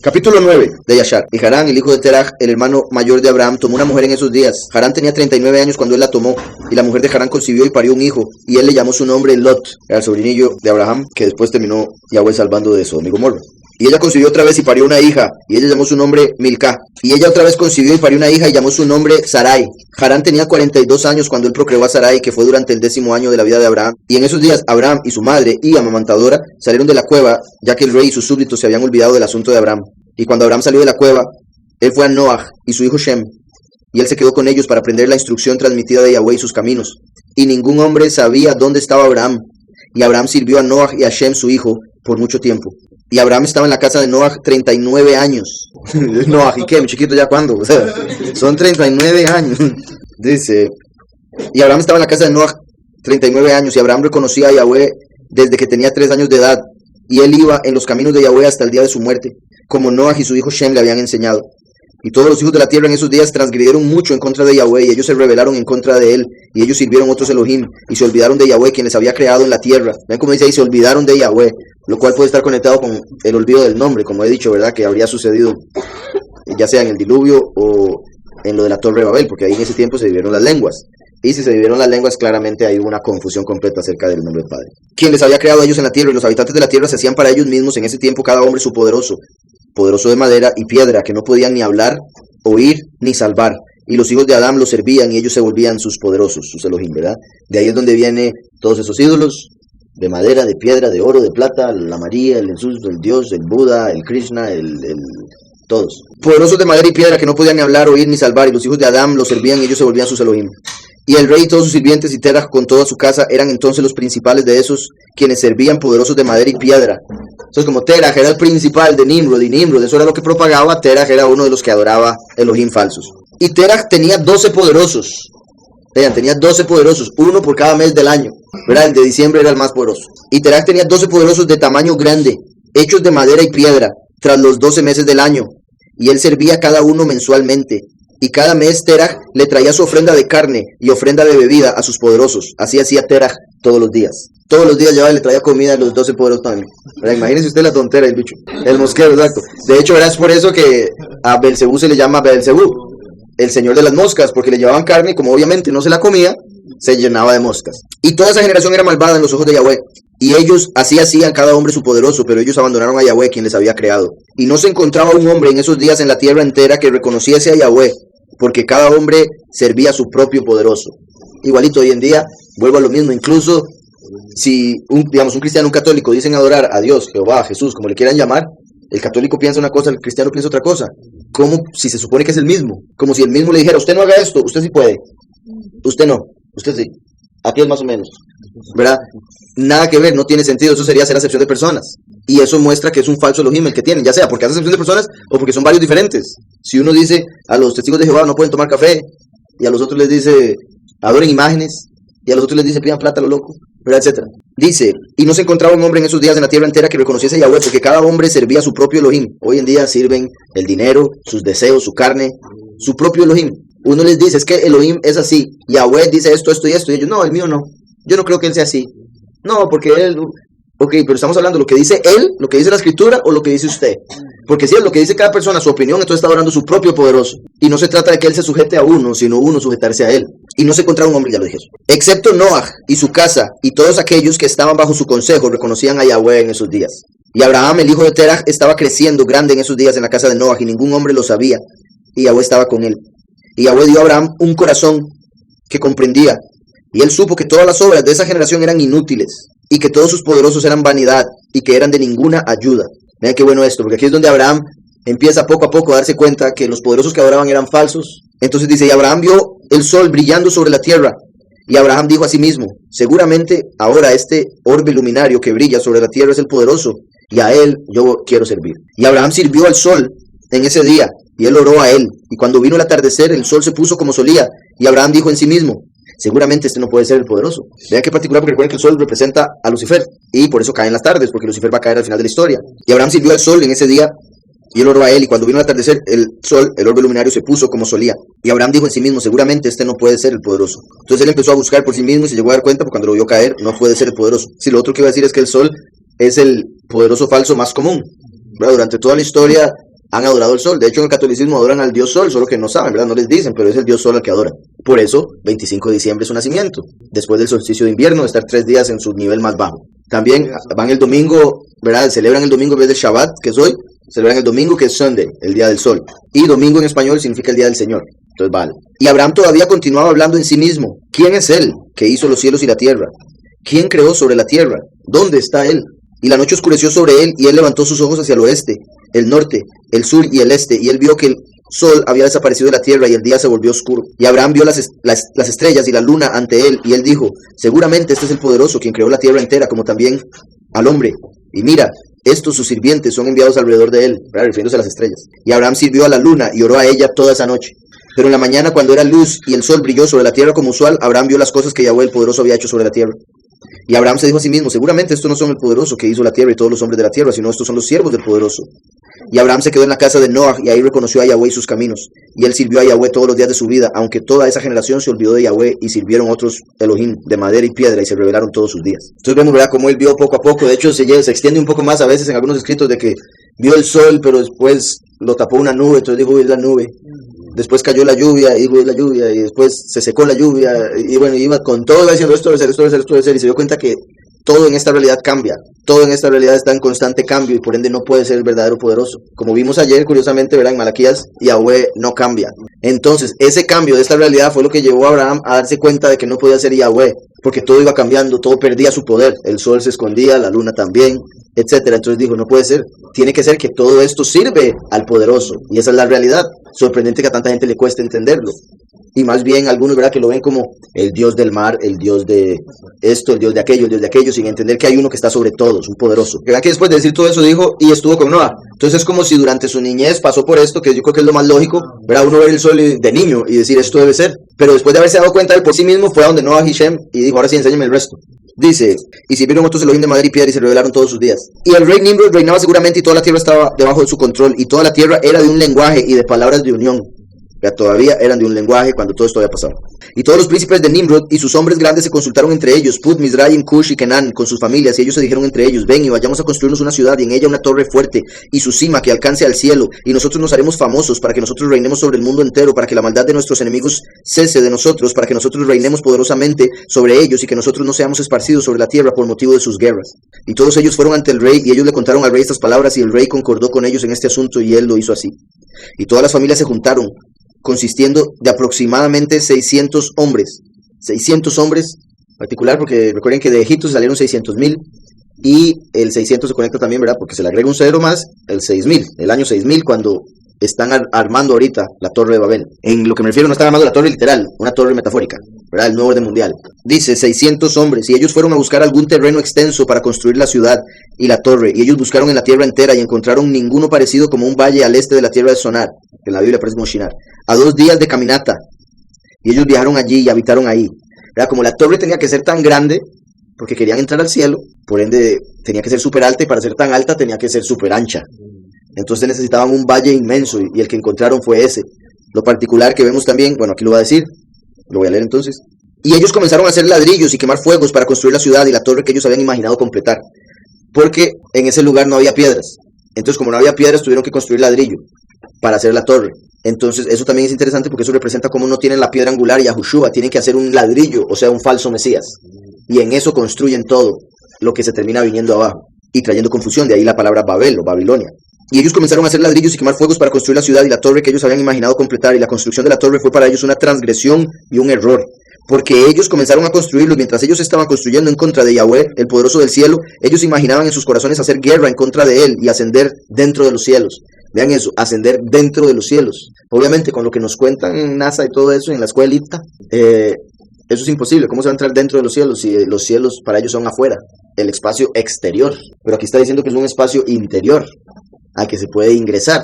Capítulo 9 de Yashar. Y Harán, el hijo de Terach, el hermano mayor de Abraham, tomó una mujer en esos días. Harán tenía 39 años cuando él la tomó, y la mujer de Harán concibió y parió un hijo, y él le llamó su nombre Lot, era el sobrinillo de Abraham, que después terminó Yahweh salvando de Sodoma y Gomorra. Y ella concibió otra vez y parió una hija, y ella llamó su nombre Milcá. Y ella otra vez concibió y parió una hija y llamó su nombre Sarai. Harán tenía 42 años cuando él procreó a Sarai, que fue durante el 10º año de la vida de Abraham. Y en esos días Abraham y su madre y amamantadora salieron de la cueva, ya que el rey y sus súbditos se habían olvidado del asunto de Abraham. Y cuando Abraham salió de la cueva, él fue a Noach y su hijo Shem, y él se quedó con ellos para aprender la instrucción transmitida de Yahweh y sus caminos. Y ningún hombre sabía dónde estaba Abraham. Y Abraham sirvió a Noach y a Shem su hijo por mucho tiempo. Y Abraham estaba en la casa de Noach 39 años. Noach, ¿y qué? Mi chiquito, ¿ya cuándo? O sea, son 39 años. Dice, y Abraham estaba en la casa de Noach 39 años, y Abraham reconocía a Yahweh desde que tenía 3 años de edad. Y él iba en los caminos de Yahweh hasta el día de su muerte, como Noach y su hijo Shem le habían enseñado. Y todos los hijos de la tierra en esos días transgredieron mucho en contra de Yahweh, y ellos se rebelaron en contra de él, y ellos sirvieron otros Elohim, y se olvidaron de Yahweh, quien les había creado en la tierra. Ven como dice ahí, se olvidaron de Yahweh, lo cual puede estar conectado con el olvido del nombre, como he dicho, ¿verdad? Que habría sucedido ya sea en el diluvio o en lo de la Torre de Babel, porque ahí en ese tiempo se dividieron las lenguas. Y si se dividieron las lenguas, claramente hay una confusión completa acerca del nombre del Padre. Quien les había creado a ellos en la tierra, y los habitantes de la tierra se hacían para ellos mismos en ese tiempo cada hombre su poderoso de madera y piedra, que no podían ni hablar, oír, ni salvar. Y los hijos de Adán los servían, y ellos se volvían sus poderosos, sus Elohim, ¿verdad? De ahí es donde vienen todos esos ídolos, de madera, de piedra, de oro, de plata, la María, el Jesús, el Dios, el Buda, el Krishna, todos. Poderosos de madera y piedra, que no podían ni hablar, oír, ni salvar. Y los hijos de Adán los servían, y ellos se volvían sus Elohim. Y el rey y todos sus sirvientes y Terach con toda su casa eran entonces los principales de esos, quienes servían poderosos de madera y piedra. Entonces, como Terach era el principal de Nimrod, y Nimrod eso era lo que propagaba, Terach era uno de los que adoraba Elohim falsos. Y Terach tenía 12 poderosos. Vean, tenía 12 poderosos, uno por cada mes del año, ¿verdad? El de diciembre era el más poderoso. Y Terach tenía 12 poderosos de tamaño grande, hechos de madera y piedra, tras los 12 meses del año. Y él servía a cada uno mensualmente. Y cada mes Terach le traía su ofrenda de carne y ofrenda de bebida a sus poderosos. Así hacía Terach todos los días. Todos los días llevaba y le traía comida a los 12 poderosos también. ¿Verdad? Imagínense usted la tontera del bicho. El mosquero, exacto. De hecho, ¿verdad? Es por eso que a Belcebú se le llama Belcebú, el señor de las moscas, porque le llevaban carne y como obviamente no se la comía, se llenaba de moscas. Y toda esa generación era malvada en los ojos de Yahweh. Y ellos así hacían cada hombre su poderoso, pero ellos abandonaron a Yahweh, quien les había creado. Y no se encontraba un hombre en esos días en la tierra entera que reconociese a Yahweh, porque cada hombre servía a su propio poderoso. Igualito hoy en día, vuelvo a lo mismo, incluso si un cristiano, un católico dicen adorar a Dios, Jehová, Jesús, como le quieran llamar, el católico piensa una cosa, el cristiano piensa otra cosa. Como si se supone que es el mismo, como si el mismo le dijera, usted no haga esto, usted sí puede, usted no, usted sí, aquí es más o menos, ¿verdad? Nada que ver, no tiene sentido, eso sería hacer acepción de personas. Y eso muestra que es un falso Elohim el que tienen, ya sea porque hace acepción de personas o porque son varios diferentes. Si uno dice a los testigos de Jehová no pueden tomar café, y a los otros les dice adoren imágenes, y a los otros les dice pidan plata a lo loco, ¿verdad? Etcétera. Dice, y no se encontraba un hombre en esos días en la tierra entera que reconociese a Yahweh, porque cada hombre servía a su propio Elohim. Hoy en día sirven el dinero, sus deseos, su carne, su propio Elohim. Uno les dice, es que Elohim es así, Yahweh dice esto, esto y esto, y ellos, no, el mío no, yo no creo que él sea así. No, porque él... Ok, pero estamos hablando de lo que dice él, lo que dice la escritura o lo que dice usted. Porque si es lo que dice cada persona, su opinión, entonces está adorando su propio poderoso. Y no se trata de que él se sujete a uno, sino uno sujetarse a él. Y no se encontraba un hombre, ya lo dije eso. Excepto Noach y su casa y todos aquellos que estaban bajo su consejo reconocían a Yahweh en esos días. Y Abraham, el hijo de Terach, estaba creciendo grande en esos días en la casa de Noach y ningún hombre lo sabía. Y Yahweh estaba con él. Y Yahweh dio a Abraham un corazón que comprendía. Y él supo que todas las obras de esa generación eran inútiles, y que todos sus poderosos eran vanidad, y que eran de ninguna ayuda. Vean qué bueno esto, porque aquí es donde Abraham empieza poco a poco a darse cuenta que los poderosos que adoraban eran falsos. Entonces dice, y Abraham vio el sol brillando sobre la tierra, y Abraham dijo a sí mismo, seguramente ahora este orbe luminario que brilla sobre la tierra es el poderoso, y a él yo quiero servir. Y Abraham sirvió al sol en ese día, y él oró a él, y cuando vino el atardecer el sol se puso como solía, y Abraham dijo en sí mismo, seguramente este no puede ser el poderoso. Vean qué particular, porque recuerden que el sol representa a Lucifer, y por eso cae en las tardes, porque Lucifer va a caer al final de la historia. Y Abraham sirvió al sol en ese día, y él oró a él, y cuando vino el atardecer, el sol, el orbe luminario, se puso como solía. Y Abraham dijo en sí mismo, seguramente este no puede ser el poderoso. Entonces él empezó a buscar por sí mismo, y se llegó a dar cuenta, porque cuando lo vio caer, no puede ser el poderoso. Si lo otro que iba a decir es que el sol es el poderoso falso más común, ¿verdad? Durante toda la historia han adorado el sol. De hecho, en el catolicismo adoran al dios sol, solo que no saben, ¿verdad? No les dicen, pero es el dios sol al que adoran. Por eso, 25 de diciembre es su nacimiento, después del solsticio de invierno, de estar 3 días en su nivel más bajo. También van el domingo, ¿verdad? Celebran el domingo en vez de Shabbat, que es hoy, celebran el domingo, que es Sunday, el día del sol. Y domingo en español significa el día del Señor. Entonces vale. Y Abraham todavía continuaba hablando en sí mismo. ¿Quién es él que hizo los cielos y la tierra? ¿Quién creó sobre la tierra? ¿Dónde está él? Y la noche oscureció sobre él, y él levantó sus ojos hacia el oeste, el norte, el sur y el este, y él vio que el sol había desaparecido de la tierra, y el día se volvió oscuro. Y Abraham vio las estrellas y la luna ante él, y él dijo, seguramente este es el poderoso, quien creó la tierra entera, como también al hombre. Y mira, estos sus sirvientes son enviados alrededor de él, ¿verdad? Refiriéndose a las estrellas. Y Abraham sirvió a la luna, y oró a ella toda esa noche. Pero en la mañana, cuando era luz y el sol brilló sobre la tierra como usual, Abraham vio las cosas que Yahweh el poderoso había hecho sobre la tierra. Y Abraham se dijo a sí mismo, seguramente estos no son el poderoso que hizo la tierra y todos los hombres de la tierra, sino estos son los siervos del poderoso. Y Abraham se quedó en la casa de Noah, y ahí reconoció a Yahweh y sus caminos. Y él sirvió a Yahweh todos los días de su vida, aunque toda esa generación se olvidó de Yahweh y sirvieron otros Elohim de madera y piedra, y se rebelaron todos sus días. Entonces vemos, ¿verdad?, cómo él vio poco a poco. De hecho, se extiende un poco más a veces en algunos escritos de que vio el sol, pero después lo tapó una nube, entonces dijo, es la nube. Después cayó la lluvia, y dijo, es la lluvia, y después se secó la lluvia, y bueno, iba con todo, iba diciendo, esto debe ser, esto debe ser, esto debe ser, y se dio cuenta que todo en esta realidad cambia, todo en esta realidad está en constante cambio, y por ende no puede ser el verdadero poderoso. Como vimos ayer, curiosamente, ¿verdad?, en Malaquías, Yahweh no cambia. Entonces, ese cambio de esta realidad fue lo que llevó a Abraham a darse cuenta de que no podía ser Yahweh, porque todo iba cambiando, todo perdía su poder, el sol se escondía, la luna también, etcétera. Entonces dijo, no puede ser, tiene que ser que todo esto sirve al poderoso, y esa es la realidad. Sorprendente que a tanta gente le cueste entenderlo, y más bien algunos, ¿verdad?, que lo ven como el dios del mar, el dios de esto, el dios de aquello, sin entender que hay uno que está sobre todos, un poderoso. ¿Verdad que después de decir todo eso dijo, y estuvo con Noah? Entonces es como si durante su niñez pasó por esto, que yo creo que es lo más lógico, ¿verdad?, uno ver el sol de niño y decir, esto debe ser, pero después de haberse dado cuenta él por sí mismo, fue a donde Noah y Shem, y dijo, ahora sí, enséñame el resto. Dice, y sirvieron otros Elohim de madera y piedra y se rebelaron todos sus días. Y el rey Nimrod reinaba seguramente, y toda la tierra estaba debajo de su control, y toda la tierra era de un lenguaje y de palabras de unión. Ya todavía eran de un lenguaje cuando todo esto había pasado. Y todos los príncipes de Nimrod y sus hombres grandes se consultaron entre ellos, Put, Mizraim, Cush y Kenan, con sus familias, y ellos se dijeron entre ellos, ven y vayamos a construirnos una ciudad, y en ella una torre fuerte, y su cima que alcance al cielo, y nosotros nos haremos famosos, para que nosotros reinemos sobre el mundo entero, para que la maldad de nuestros enemigos cese de nosotros, para que nosotros reinemos poderosamente sobre ellos, y que nosotros no seamos esparcidos sobre la tierra por motivo de sus guerras. Y todos ellos fueron ante el rey, y ellos le contaron al rey estas palabras, y el rey concordó con ellos en este asunto, y él lo hizo así. Y todas las familias se juntaron, consistiendo de aproximadamente 600 hombres. 600 hombres, particular, porque recuerden que de Egipto salieron 600,000, y el 600 se conecta también, ¿verdad?, porque se le agrega un cero más, el 6,000, el año 6,000, cuando están armando ahorita la torre de Babel. En lo que me refiero, no están armando la torre literal, una torre metafórica, ¿verdad?, el nuevo orden mundial. Dice 600 hombres, y ellos fueron a buscar algún terreno extenso para construir la ciudad y la torre, y ellos buscaron en la tierra entera y encontraron ninguno parecido como un valle al este de la tierra de Sonar, que en la Biblia aparece como Shinar, a 2 días de caminata, y ellos viajaron allí y habitaron ahí, ¿verdad? Como la torre tenía que ser tan grande, porque querían entrar al cielo, por ende tenía que ser súper alta, y para ser tan alta tenía que ser súper ancha. Entonces necesitaban un valle inmenso, y el que encontraron fue ese. Lo particular que vemos también, bueno, aquí lo voy a decir, lo voy a leer entonces. Y ellos comenzaron a hacer ladrillos y quemar fuegos para construir la ciudad y la torre que ellos habían imaginado completar, porque en ese lugar no había piedras. Entonces, como no había piedras, tuvieron que construir ladrillo para hacer la torre. Entonces eso también es interesante, porque eso representa cómo no tienen la piedra angular y a Yahushua, tienen que hacer un ladrillo, o sea, un falso Mesías, y en eso construyen todo lo que se termina viniendo abajo y trayendo confusión. De ahí la palabra Babel o Babilonia. Y ellos comenzaron a hacer ladrillos y quemar fuegos para construir la ciudad y la torre que ellos habían imaginado completar, y la construcción de la torre fue para ellos una transgresión y un error, porque ellos comenzaron a construirlo, y mientras ellos estaban construyendo en contra de Yahweh, el poderoso del cielo, ellos imaginaban en sus corazones hacer guerra en contra de él y ascender dentro de los cielos. Vean eso, ascender dentro de los cielos. Obviamente, con lo que nos cuentan en NASA y todo eso, en la escuelita, eso es imposible. ¿Cómo se va a entrar dentro de los cielos si los cielos para ellos son afuera, el espacio exterior? Pero aquí está diciendo que es un espacio interior al que se puede ingresar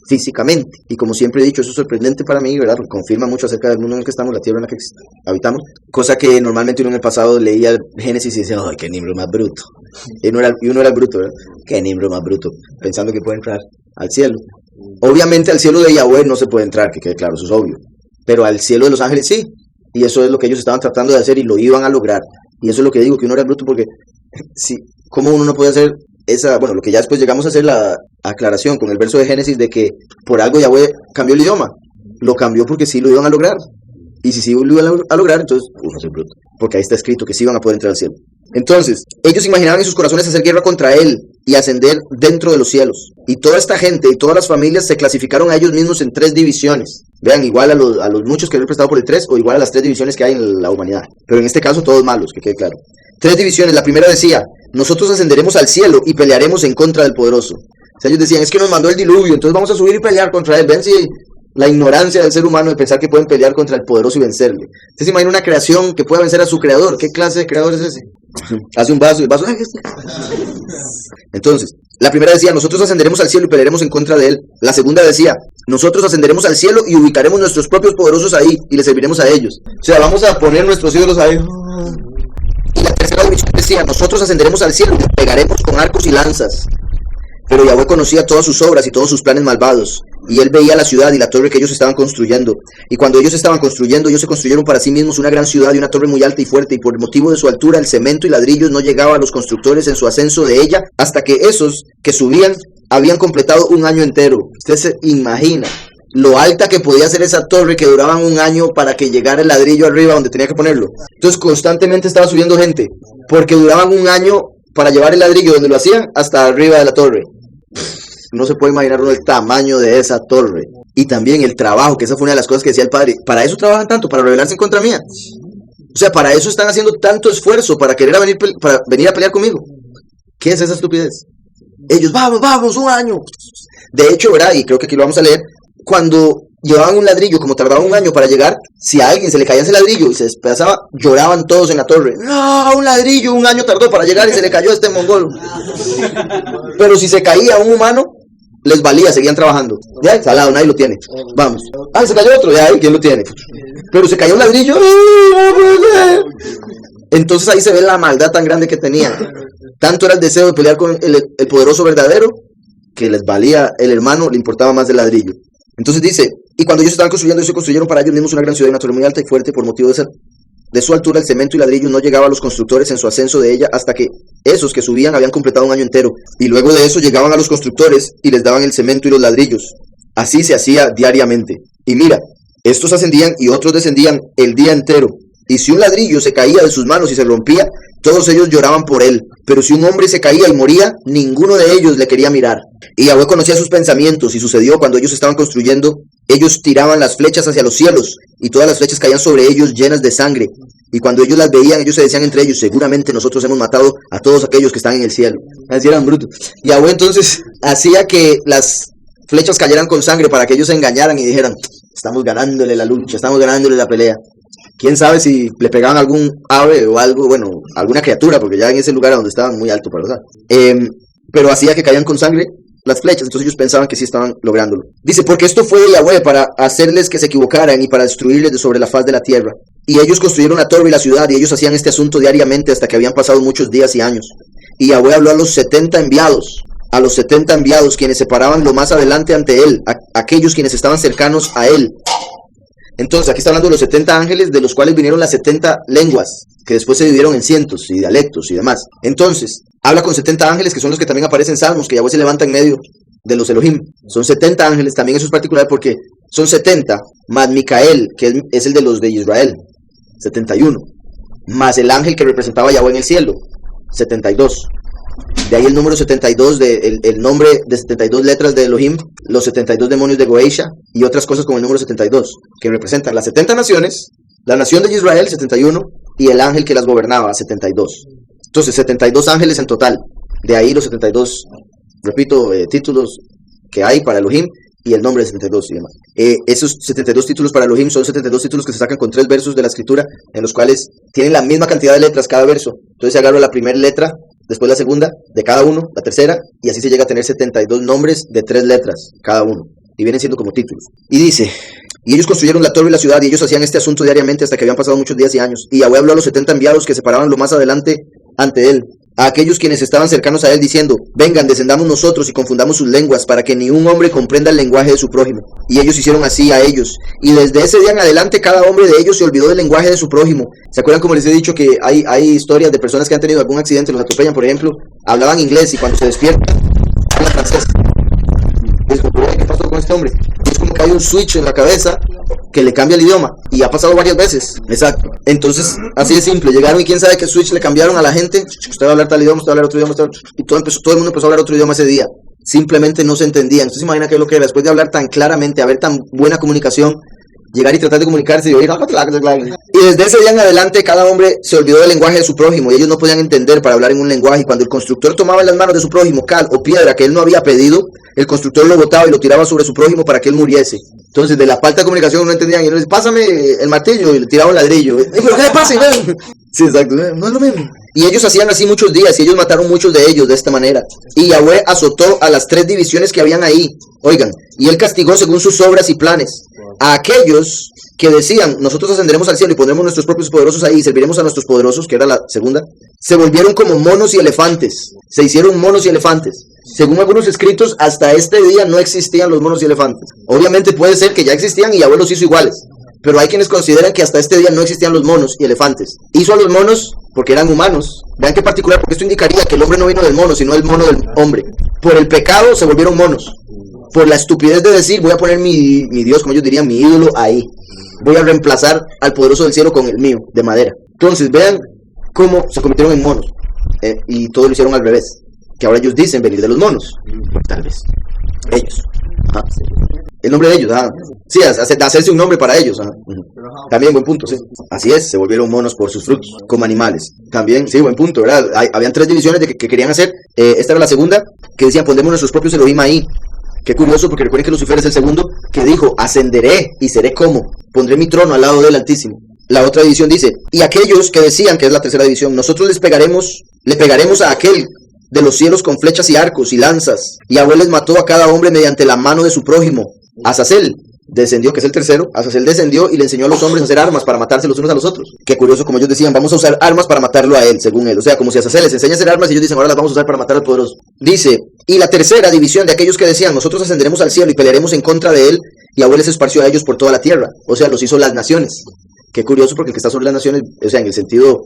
físicamente. Y como siempre he dicho, eso es sorprendente para mí, ¿verdad?, porque confirma mucho acerca del mundo en el que estamos, la tierra en la que habitamos, cosa que normalmente uno en el pasado leía Génesis y decía, ¡ay, qué Nimrod más bruto! Y uno era el bruto, ¿verdad? ¡Qué Nimrod más bruto! Pensando que puede entrar al cielo. Obviamente al cielo de Yahweh no se puede entrar, que quede claro, eso es obvio, pero al cielo de los ángeles sí, y eso es lo que ellos estaban tratando de hacer y lo iban a lograr. Y eso es lo que digo, que uno era bruto, porque si, ¿cómo uno no puede hacer lo que ya después llegamos a hacer la aclaración con el verso de Génesis de que por algo Yahweh cambió el idioma. Lo cambió porque sí lo iban a lograr. Y si sí lo iban a lograr, entonces, soy bruto. Porque ahí está escrito que sí iban a poder entrar al cielo. Entonces, ellos imaginaban en sus corazones hacer guerra contra él y ascender dentro de los cielos. Y toda esta gente y todas las familias se clasificaron a ellos mismos en 3 divisiones. Vean, igual a los muchos que han prestado por el 3 o igual a las 3 divisiones que hay en la humanidad. Pero en este caso todos malos, que quede claro. 3 divisiones. La primera decía, nosotros ascenderemos al cielo y pelearemos en contra del poderoso. O sea, ellos decían, es que nos mandó el diluvio, entonces vamos a subir y pelear contra él. Ven si la ignorancia del ser humano de pensar que pueden pelear contra el poderoso y vencerle. ¿Usted se imagina una creación que pueda vencer a su creador? ¿Qué clase de creador es ese? Hace un vaso y el vaso... Entonces, la primera decía, nosotros ascenderemos al cielo y pelearemos en contra de él. La segunda decía, nosotros ascenderemos al cielo y ubicaremos nuestros propios poderosos ahí y les serviremos a ellos. O sea, vamos a poner nuestros ídolos ahí. Y la tercera división decía, nosotros ascenderemos al cielo y pegaremos con arcos y lanzas. Pero Yahweh conocía todas sus obras y todos sus planes malvados. Y él veía la ciudad y la torre que ellos estaban construyendo. Y cuando ellos estaban construyendo, ellos se construyeron para sí mismos una gran ciudad y una torre muy alta y fuerte. Y por el motivo de su altura, el cemento y ladrillos no llegaba a los constructores en su ascenso de ella, hasta que esos que subían habían completado un año entero. Usted se imagina lo alta que podía ser esa torre, que duraban un año para que llegara el ladrillo arriba donde tenía que ponerlo. Entonces constantemente estaba subiendo gente, porque duraban un año para llevar el ladrillo donde lo hacían hasta arriba de la torre. No se puede imaginar uno el tamaño de esa torre. Y también el trabajo, que esa fue una de las cosas que decía el padre. Para eso trabajan tanto, para rebelarse en contra mía. O sea, para eso están haciendo tanto esfuerzo, para querer venir a pelear conmigo. ¿Qué es esa estupidez? Ellos, vamos, un año. De hecho, ¿verdad? Y creo que aquí lo vamos a leer. Cuando llevaban un ladrillo, como tardaba un año para llegar, si a alguien se le caía ese ladrillo y se despedazaba, lloraban todos en la torre. No, un ladrillo, un año tardó para llegar y se le cayó a este mongol. Pero si se caía un humano, les valía, seguían trabajando. Ya, salado, nadie lo tiene. Vamos. Se cayó otro, ya, ¿quién lo tiene? Pero se cayó un ladrillo. Entonces ahí se ve la maldad tan grande que tenían. Tanto era el deseo de pelear con el poderoso verdadero, que les valía el hermano, le importaba más el ladrillo. Entonces dice, y cuando ellos estaban construyendo, ellos se construyeron para ellos mismos una gran ciudad y una torre muy alta y fuerte. Por motivo de su altura, el cemento y ladrillo no llegaba a los constructores en su ascenso de ella, hasta que esos que subían habían completado un año entero. Y luego de eso llegaban a los constructores y les daban el cemento y los ladrillos. Así se hacía diariamente. Y mira, estos ascendían y otros descendían el día entero. Y si un ladrillo se caía de sus manos y se rompía, todos ellos lloraban por él. Pero si un hombre se caía y moría, ninguno de ellos le quería mirar. Y Yahweh conocía sus pensamientos, y sucedió cuando ellos estaban construyendo, ellos tiraban las flechas hacia los cielos, y todas las flechas caían sobre ellos llenas de sangre. Y cuando ellos las veían, ellos se decían entre ellos, seguramente nosotros hemos matado a todos aquellos que están en el cielo. Así eran brutos. Yahweh entonces hacía que las flechas cayeran con sangre para que ellos se engañaran y dijeran, estamos ganándole la lucha, estamos ganándole la pelea. Quién sabe si le pegaban algún ave o algo, bueno, alguna criatura, porque ya en ese lugar donde estaban muy alto para usar. Pero hacía que caían con sangre las flechas, entonces ellos pensaban que sí estaban lográndolo. Dice, porque esto fue de Yahweh para hacerles que se equivocaran y para destruirles de sobre la faz de la tierra. Y ellos construyeron la torre y la ciudad, y ellos hacían este asunto diariamente hasta que habían pasado muchos días y años. Y Yahweh habló a los 70 enviados, quienes se paraban lo más adelante ante él, aquellos quienes estaban cercanos a él. Entonces aquí está hablando de los 70 ángeles, de los cuales vinieron las 70 lenguas, que después se dividieron en cientos y dialectos y demás. Entonces, habla con 70 ángeles, que son los que también aparecen en Salmos, que Yahweh se levanta en medio de los Elohim. Son 70 ángeles, también eso es particular porque son 70, más Micael, que es el de los de Israel, 71, más el ángel que representaba a Yahweh en el cielo, 72. De ahí el número 72, el nombre de 72 letras de Elohim, los 72 demonios de Goeisha y otras cosas con el número 72, que representan las 70 naciones, la nación de Israel, 71, y el ángel que las gobernaba, 72. Entonces, 72 ángeles en total. De ahí los 72, repito, títulos que hay para Elohim y el nombre de 72 y demás. Esos 72 títulos para Elohim son 72 títulos que se sacan con 3 versos de la escritura, en los cuales tienen la misma cantidad de letras cada verso. Entonces se agarra la primera letra, después la segunda de cada uno, la tercera, y así se llega a tener 72 nombres de 3 letras cada uno, y vienen siendo como títulos. Y dice, y ellos construyeron la torre y la ciudad, y ellos hacían este asunto diariamente hasta que habían pasado muchos días y años. Y Yahweh habló a los 70 enviados que se paraban lo más adelante ante él, a aquellos quienes estaban cercanos a él, diciendo: vengan, descendamos nosotros y confundamos sus lenguas, para que ni un hombre comprenda el lenguaje de su prójimo. Y ellos hicieron así a ellos, y desde ese día en adelante cada hombre de ellos se olvidó del lenguaje de su prójimo. ¿Se acuerdan como les he dicho que hay historias de personas que han tenido algún accidente, los atropellan, por ejemplo, hablaban inglés y cuando se despiertan hablan francés? ¿Qué pasó con este hombre? Es como que hay un switch en la cabeza que le cambia el idioma, y ha pasado varias veces. Exacto. Entonces, así de simple, llegaron y quién sabe qué switch le cambiaron a la gente. Usted va a hablar tal idioma, usted va a hablar otro idioma, y todo el mundo empezó a hablar otro idioma ese día. Simplemente no se entendían. Entonces, imagina qué es lo que era, después de hablar tan claramente, haber tan buena comunicación, llegar y tratar de comunicarse y oír. Y desde ese día en adelante cada hombre se olvidó del lenguaje de su prójimo, y ellos no podían entender para hablar en un lenguaje. Y cuando el constructor tomaba en las manos de su prójimo cal o piedra que él no había pedido, el constructor lo botaba y lo tiraba sobre su prójimo para que él muriese. Entonces, de la falta de comunicación no entendían, y él les: pásame el martillo, y le tiraba un ladrillo. ¿Pero qué le pasa? Sí, exacto, no es lo mismo. Y ellos hacían así muchos días, y ellos mataron muchos de ellos de esta manera. Y Yahweh azotó a las 3 divisiones que habían ahí. Oigan, y él castigó según sus obras y planes a aquellos que decían: nosotros ascenderemos al cielo y pondremos nuestros propios poderosos ahí y serviremos a nuestros poderosos, que era la segunda. Se volvieron como monos y elefantes, se hicieron monos y elefantes. Según algunos escritos, hasta este día no existían los monos y elefantes. Obviamente puede ser que ya existían y Yahweh los hizo iguales, pero hay quienes consideran que hasta este día no existían los monos y elefantes. Hizo a los monos porque eran humanos. Vean qué particular, porque esto indicaría que el hombre no vino del mono, sino el mono del hombre. Por el pecado se volvieron monos. Por la estupidez de decir: voy a poner mi Dios, como ellos dirían, mi ídolo ahí. Voy a reemplazar al poderoso del cielo con el mío, de madera. Entonces, vean cómo se convirtieron en monos. Y todo lo hicieron al revés. Que ahora ellos dicen venir de los monos. Tal vez. Ellos. Ajá. El nombre de ellos. Ajá. Sí, hacerse un nombre para ellos. Ajá. También buen punto, sí. Así es, se volvieron monos por sus frutos, como animales. También, sí, buen punto, ¿verdad? Habían 3 divisiones de que querían hacer. Esta era la segunda, que decían: pondremos nuestros propios Elohim ahí. Qué curioso, porque recuerden que Lucifer es el segundo, que dijo: ascenderé y seré como, pondré mi trono al lado del Altísimo. La otra división dice: y aquellos que decían, que es la tercera división, nosotros le pegaremos a aquel de los cielos con flechas y arcos y lanzas. Y Yahweh les mató a cada hombre mediante la mano de su prójimo. Azazel descendió, que es el tercero. Azazel descendió y le enseñó a los hombres a hacer armas para matarse los unos a los otros. Qué curioso, como ellos decían: vamos a usar armas para matarlo a él, según él. O sea, como si Azazel les enseña a hacer armas y ellos dicen: ahora las vamos a usar para matar al poderoso. Dice: y la tercera división de aquellos que decían: nosotros ascenderemos al cielo y pelearemos en contra de él. Y Yahweh les esparció a ellos por toda la tierra. O sea, los hizo las naciones. Qué curioso, porque el que está sobre las naciones, o sea, en el sentido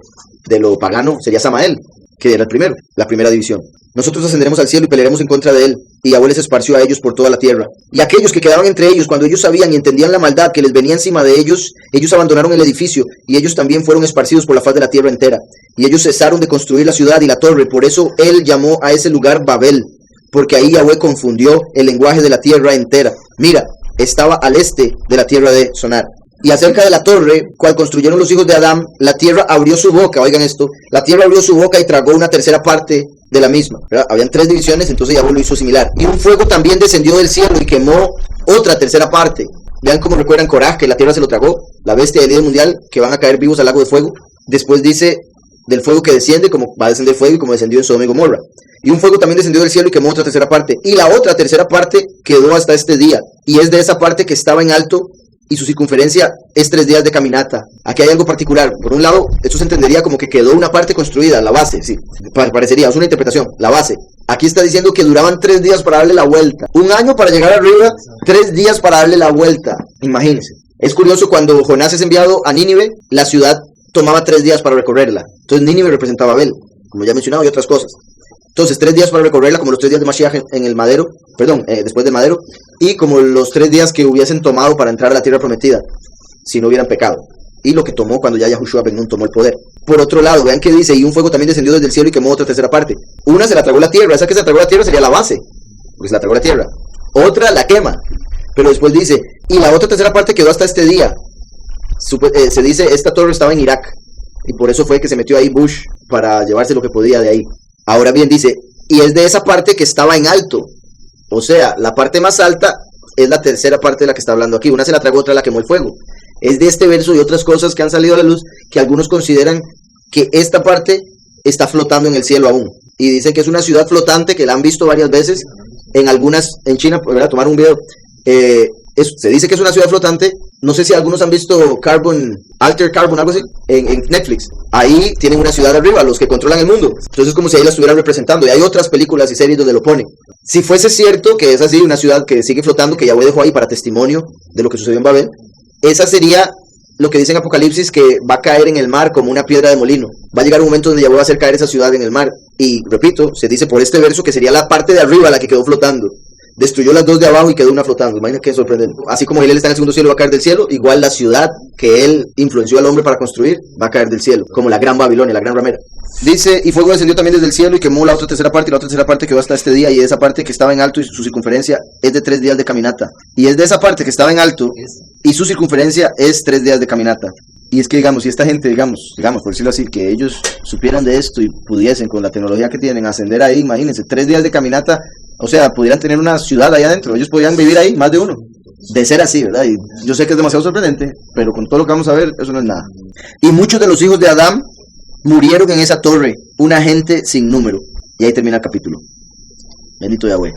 de lo pagano, sería Samael, que era el primero, la primera división. Nosotros ascenderemos al cielo y pelearemos en contra de él. Y Yahweh les esparció a ellos por toda la tierra. Y aquellos que quedaban entre ellos, cuando ellos sabían y entendían la maldad que les venía encima de ellos, ellos abandonaron el edificio, y ellos también fueron esparcidos por la faz de la tierra entera. Y ellos cesaron de construir la ciudad y la torre. Por eso él llamó a ese lugar Babel, porque ahí Yahweh confundió el lenguaje de la tierra entera. Mira, estaba al este de la tierra de Sonar. Y acerca de la torre, cual construyeron los hijos de Adán, la tierra abrió su boca. Oigan esto: la tierra abrió su boca y tragó una tercera parte de la misma, ¿verdad? Habían 3 divisiones, entonces Yahweh lo hizo similar. Y un fuego también descendió del cielo y quemó otra tercera parte. Vean cómo recuerdan Coraj, que la tierra se lo tragó, la bestia del líder mundial, que van a caer vivos al lago de fuego. Después dice del fuego que desciende, como va a descender fuego y como descendió en Sodoma y Gomorra. Y un fuego también descendió del cielo y quemó otra tercera parte. Y la otra tercera parte quedó hasta este día. Y es de esa parte que estaba en alto, y su circunferencia es 3 días de caminata. Aquí hay algo particular. Por un lado, esto se entendería como que quedó una parte construida, la base, sí, parecería, es una interpretación, la base. Aquí está diciendo que duraban 3 días para darle la vuelta. 1 año para llegar arriba, 3 días para darle la vuelta. Imagínense. Es curioso, cuando Jonás es enviado a Nínive, la ciudad tomaba 3 días para recorrerla. Entonces Nínive representaba a Babel, como ya he mencionado, y otras cosas. Entonces 3 días para recorrerla, como los 3 días de Mashiach en el madero, después del madero, y como los 3 días que hubiesen tomado para entrar a la tierra prometida, si no hubieran pecado. Y lo que tomó cuando ya Yahushua Ben Nun tomó el poder. Por otro lado, vean que dice: y un fuego también descendió desde el cielo y quemó otra tercera parte. Una se la tragó la tierra, esa que se tragó la tierra sería la base, porque se la tragó la tierra. Otra la quema, pero después dice: y la otra tercera parte quedó hasta este día. Se dice, esta torre estaba en Irak, y por eso fue que se metió ahí Bush, para llevarse lo que podía de ahí. Ahora bien, dice: y es de esa parte que estaba en alto. O sea, la parte más alta es la tercera parte de la que está hablando aquí. Una se la tragó, otra la quemó el fuego. Es de este verso y otras cosas que han salido a la luz que algunos consideran que esta parte está flotando en el cielo aún. Y dicen que es una ciudad flotante, que la han visto varias veces en China, ¿verdad? Tomar un video. Se dice que es una ciudad flotante, No sé si algunos han visto Alter Carbon, algo así, en Netflix. Ahí tienen una ciudad arriba, los que controlan el mundo. Entonces es como si ahí la estuvieran representando. Y hay otras películas y series donde lo ponen. Si fuese cierto que es así, una ciudad que sigue flotando, que Yahweh dejó ahí para testimonio de lo que sucedió en Babel, esa sería lo que dice en Apocalipsis, que va a caer en el mar como una piedra de molino. Va a llegar un momento donde Yahweh va a hacer caer esa ciudad en el mar. Y repito, se dice por este verso que sería la parte de arriba la que quedó flotando. Destruyó las dos de abajo y quedó una flotando. Imagina qué sorprendente. Así como él está en el segundo cielo y va a caer del cielo, igual la ciudad que él influenció al hombre para construir va a caer del cielo, como la gran Babilonia, la gran ramera. Dice, y fuego descendió también desde el cielo y quemó la otra tercera parte, y la otra tercera parte quedó hasta este día, y esa parte que estaba en alto y su circunferencia es de 3 días de caminata. Y es de esa parte que estaba en alto y su circunferencia es 3 días de caminata. Y es que digamos, si esta gente, digamos, por decirlo así, que ellos supieran de esto y pudiesen con la tecnología que tienen ascender ahí, imagínense, 3 días de caminata, o sea, pudieran tener una ciudad ahí adentro, ellos podrían vivir ahí, más de uno, de ser así, ¿verdad? Y yo sé que es demasiado sorprendente, pero con todo lo que vamos a ver, eso no es nada. Y muchos de los hijos de Adán murieron en esa torre, una gente sin número. Y ahí termina el capítulo. Bendito Yahweh.